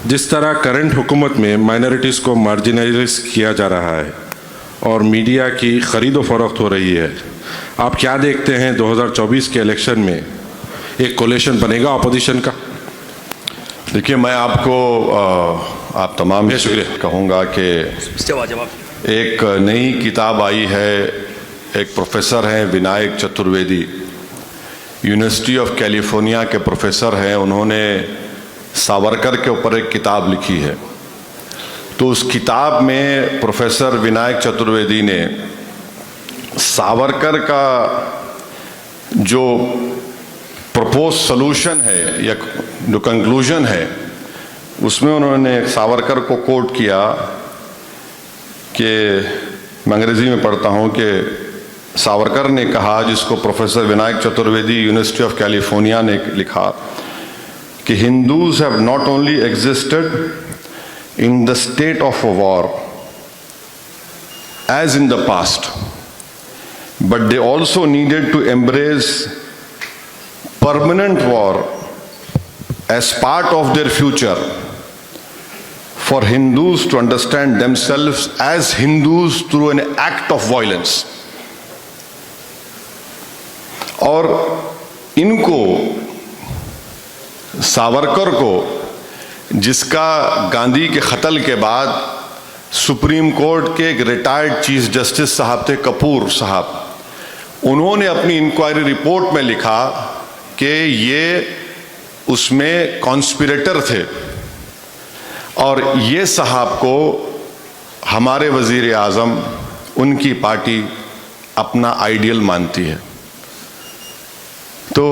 जिस तरह करंट हुकूमत में माइनॉरिटीज़ को मार्जिनलाइज किया जा रहा है और मीडिया की ख़रीदो फरोख्त हो रही है, आप क्या देखते हैं 2024 के इलेक्शन में एक कोलिशन बनेगा अपोजिशन का? देखिए, मैं आपको आप तमाम से कहूँगा कि एक नई किताब आई है, एक प्रोफेसर हैं Vinayak Chaturvedi, University of California के प्रोफेसर हैं। उन्होंने सावरकर के ऊपर एक किताब लिखी है। तो उस किताब में प्रोफेसर विनायक चतुर्वेदी ने सावरकर का जो प्रपोज सॉल्यूशन है या जो कंक्लूजन है, उसमें उन्होंने सावरकर को कोट किया कि मैं अंग्रेजी में पढ़ता हूँ कि सावरकर ने कहा, जिसको professor Vinayak Chaturvedi University of California ने लिखा, कि Hindus have not only existed in the state of war as in the past, but they also needed to embrace permanent war as part of their future for Hindus to understand themselves as Hindus through an act of violence. और इनको, सावरकर को, जिसका गांधी के कत्ल के बाद supreme court के एक रिटायर्ड चीफ जस्टिस साहब थे, कपूर साहब, उन्होंने अपनी इंक्वायरी रिपोर्ट में लिखा कि ये उसमें कॉन्स्पिरेटर थे और ये साहब को हमारे वजीर आज़म, उनकी पार्टी अपना आइडियल मानती है। तो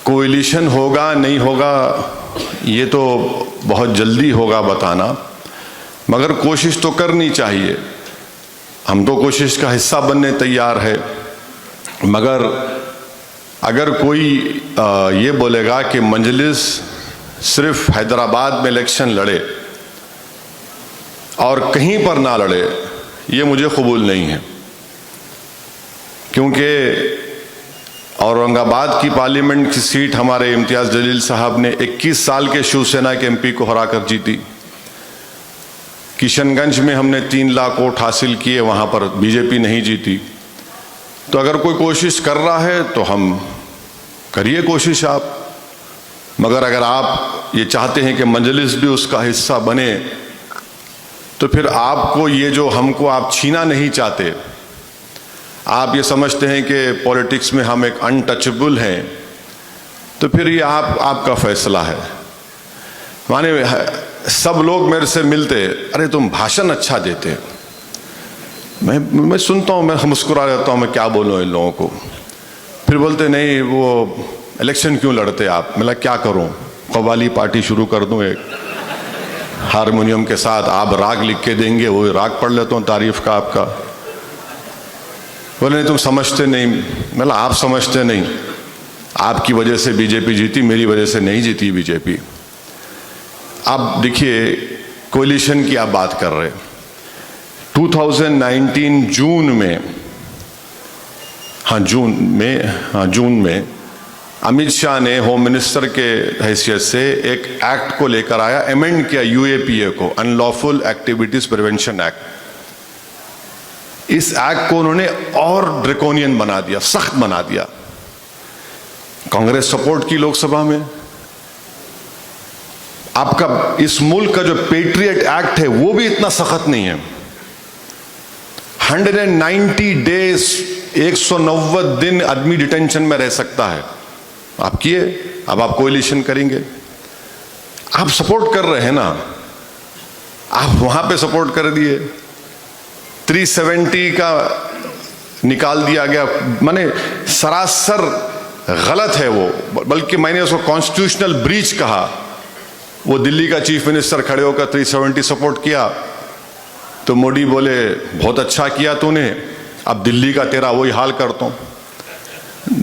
कोएलिशन होगा नहीं होगा ये तो बहुत जल्दी होगा बताना, मगर कोशिश तो करनी चाहिए। हम तो कोशिश का हिस्सा बनने तैयार है, मगर अगर कोई ये बोलेगा कि मजलिस सिर्फ हैदराबाद में इलेक्शन लड़े और कहीं पर ना लड़े, ये मुझे कबूल नहीं है। क्योंकि औरंगाबाद की पार्लियामेंट की सीट हमारे इम्तियाज़ जलील साहब ने 21 साल के शिवसेना के एमपी को हराकर जीती। किशनगंज में हमने 3 लाख वोट हासिल किए, वहाँ पर बीजेपी नहीं जीती। तो अगर कोई कोशिश कर रहा है तो हम करिए कोशिश आप, मगर अगर आप ये चाहते हैं कि मजलिस भी उसका हिस्सा बने, तो फिर आपको ये जो हमको आप छीना नहीं चाहते, आप ये समझते हैं कि पॉलिटिक्स में हम एक अनटचेबल हैं, तो फिर ये आपका फैसला है। माने सब लोग मेरे से मिलते, अरे तुम भाषण अच्छा देते, मैं सुनता हूँ, मैं मुस्कुरा रहता हूँ, मैं क्या बोलूँ इन लोगों को। फिर बोलते नहीं वो इलेक्शन क्यों लड़ते आप? मैं क्या करूँ, कव्वाली पार्टी शुरू कर दूँ एक हारमोनियम के साथ, आप राग लिख के देंगे, वो राग पढ़ लेता हूँ तारीफ का आपका। बोले नहीं तुम समझते नहीं। मैं आप समझते नहीं, आपकी वजह से बीजेपी जीती, मेरी वजह से नहीं जीती बीजेपी। आप देखिए कोलिशन की आप बात कर रहे, 2019 जून में अमित शाह ने होम मिनिस्टर के हैसियत से एक एक्ट को लेकर आया, अमेंड किया यूएपीए को, अनलॉफुल एक्टिविटीज प्रिवेंशन एक्ट। इस एक्ट को उन्होंने और ड्रैकोनियन बना दिया, सख्त बना दिया। कांग्रेस सपोर्ट की लोकसभा में। आपका इस मुल्क का जो पेट्रियट एक्ट है वो भी इतना सख्त नहीं है। 190 डेज, 190 दिन आदमी डिटेंशन में रह सकता है। आप किए, अब आप कोएलिशन करेंगे, आप सपोर्ट कर रहे हैं ना, आप वहां पे सपोर्ट कर दिए। 370 का निकाल दिया गया, माने सरासर गलत है वो, बल्कि मैंने उसको कॉन्स्टिट्यूशनल ब्रीच कहा। वो दिल्ली का चीफ मिनिस्टर खड़े होकर 370 सपोर्ट किया, तो मोदी बोले बहुत अच्छा किया तूने, अब दिल्ली का तेरा वही हाल करता हूं।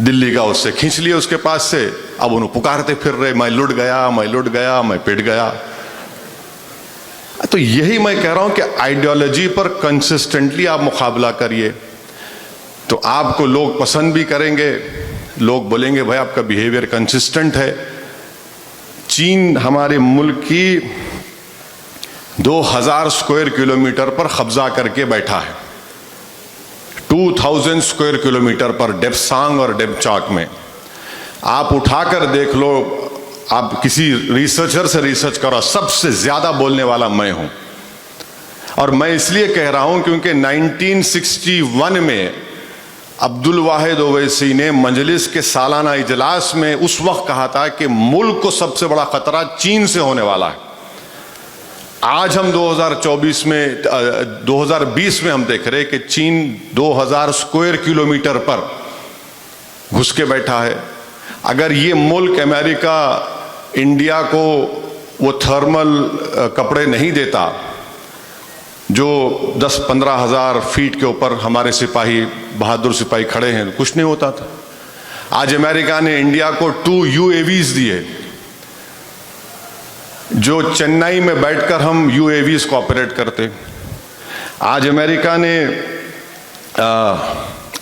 दिल्ली का उससे खींच लिया उसके पास से, अब उन्हें पुकारते फिर रहे, मैं लुट गया, मैं लुट गया, मैं पिट गया। तो यही मैं कह रहा हूं कि आइडियोलॉजी पर कंसिस्टेंटली आप मुकाबला करिए, तो आपको लोग पसंद भी करेंगे। लोग बोलेंगे भाई आपका बिहेवियर कंसिस्टेंट है, चीन हमारे मुल्क की 2000 स्क्वायर किलोमीटर पर कब्जा करके बैठा है। 2000 स्क्वायर किलोमीटर पर डेप्सांग और डेपचाक में। आप उठाकर देख लो, आप किसी रिसर्चर से रिसर्च करो, सबसे ज्यादा बोलने वाला मैं हूं। और मैं इसलिए कह रहा हूं क्योंकि 1961 में अब्दुल वाहिद ओवैसी ने मजलिस के सालाना इजलास में उस वक्त कहा था कि मुल्क को सबसे बड़ा खतरा चीन से होने वाला है। आज हम 2024 में 2020 में हम देख रहे हैं कि चीन 2000 स्क्वायर किलोमीटर पर घुस के बैठा है। अगर ये मुल्क अमेरिका इंडिया को वो थर्मल कपड़े नहीं देता जो 10-15 हज़ार फीट के ऊपर हमारे सिपाही, बहादुर सिपाही खड़े हैं, कुछ नहीं होता था। आज अमेरिका ने इंडिया को 2 UAVs दिए, जो चेन्नई में बैठकर हम UAVs को ऑपरेट करते। आज अमेरिका ने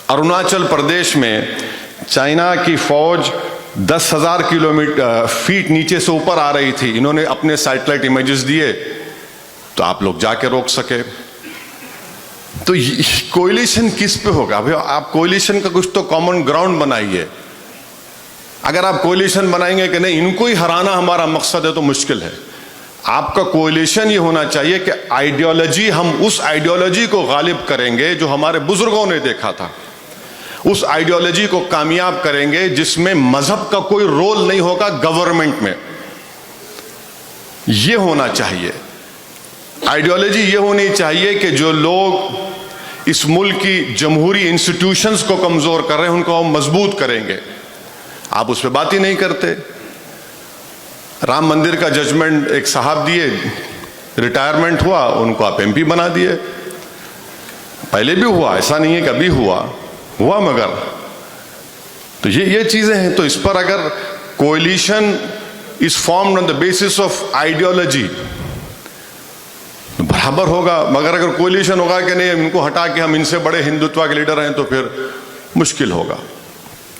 अरुणाचल प्रदेश में चाइना की फौज 10,000 किलोमीटर फीट नीचे से ऊपर आ रही थी, इन्होंने अपने सैटेलाइट इमेजेस दिए तो आप लोग जाके रोक सके। तो कोलिशन किस पे होगा भाई? आप कोलिशन का कुछ तो कॉमन ग्राउंड बनाइए। अगर आप कोलिशन बनाएंगे कि नहीं इनको ही हराना हमारा मकसद है तो मुश्किल है। आपका कोलिशन ये होना चाहिए कि आइडियोलॉजी, हम उस आइडियोलॉजी को गालिब करेंगे जो हमारे बुजुर्गों ने देखा था, उस आइडियोलॉजी को कामयाब करेंगे जिसमें मजहब का कोई रोल नहीं होगा गवर्नमेंट में। यह होना चाहिए आइडियोलॉजी। ये होनी चाहिए कि जो लोग इस मुल्क की जमहूरी इंस्टीट्यूशंस को कमजोर कर रहे हैं उनको हम मजबूत करेंगे। आप उस पर बात ही नहीं करते। राम मंदिर का जजमेंट एक साहब दिए, रिटायरमेंट हुआ, उनको आप MP बना दिए। पहले भी हुआ, ऐसा नहीं है कभी हुआ मगर तो ये चीजें हैं। तो इस पर अगर coalition is formed on the basis of ideology बराबर होगा, मगर अगर कोलिशन होगा कि नहीं इनको हटा के हम इनसे बड़े हिंदुत्व के लीडर हैं तो फिर मुश्किल होगा।